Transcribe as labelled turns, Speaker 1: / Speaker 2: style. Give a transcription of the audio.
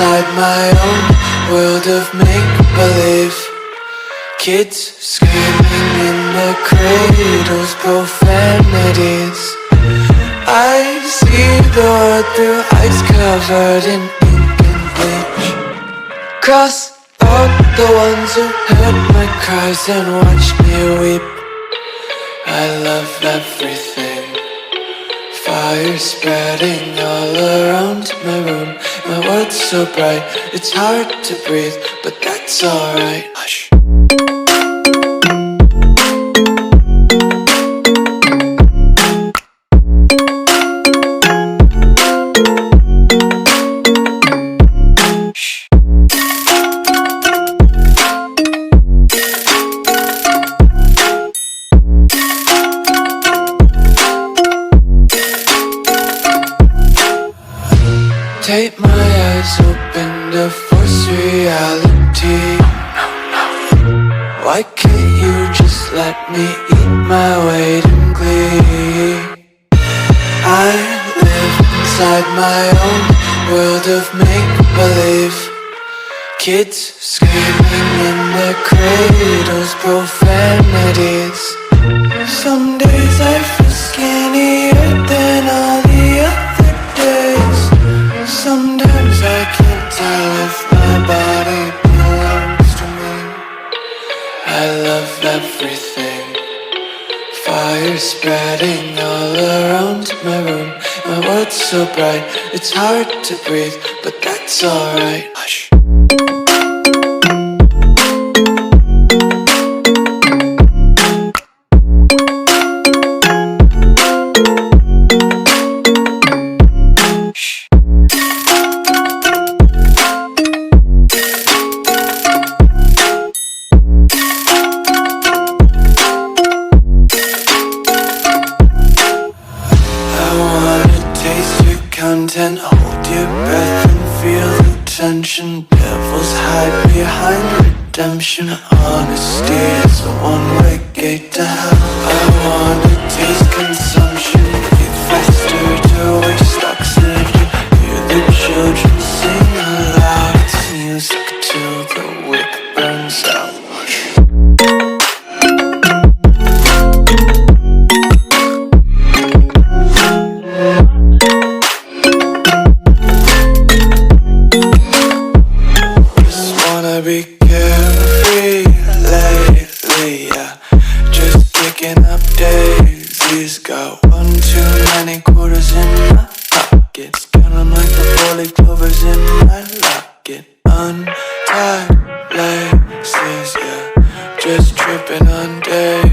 Speaker 1: inside my own world of make-believe. Kids screaming in their cradles, profanities. I see the world through eyes covered in ink and bleach. Cross out the ones who heard my cries and watched me weep. I love everything. Fire spreading all around my room. My world's so bright, it's hard to breathe, but that's alright. Hush. Take my eyes open to force reality. Why can't you just let me eat my weight in glee? I live inside my own world of make-believe. Kids screaming in their cradles, profanities. Some days I feel skinnier than all the other days. Sometimes I can't tell if my body belongs to me. I love everything. Fire spreading all around my room. My world's so bright, it's hard to breathe, but that's alright. Hush. Content, hold your breath and feel the tension. Devils hide behind redemption. Honesty is a one-way gate to hell. I wanna taste consumption. Breathe faster to waste oxygen. Hear the children sing aloud. It's music till the wick burns out. Be carefree lately, yeah. Just picking up daisies. Got one too many quarters in my pockets. Count 'em like the 4-leaf clovers in my locket. Untied laces, yeah. Just tripping on day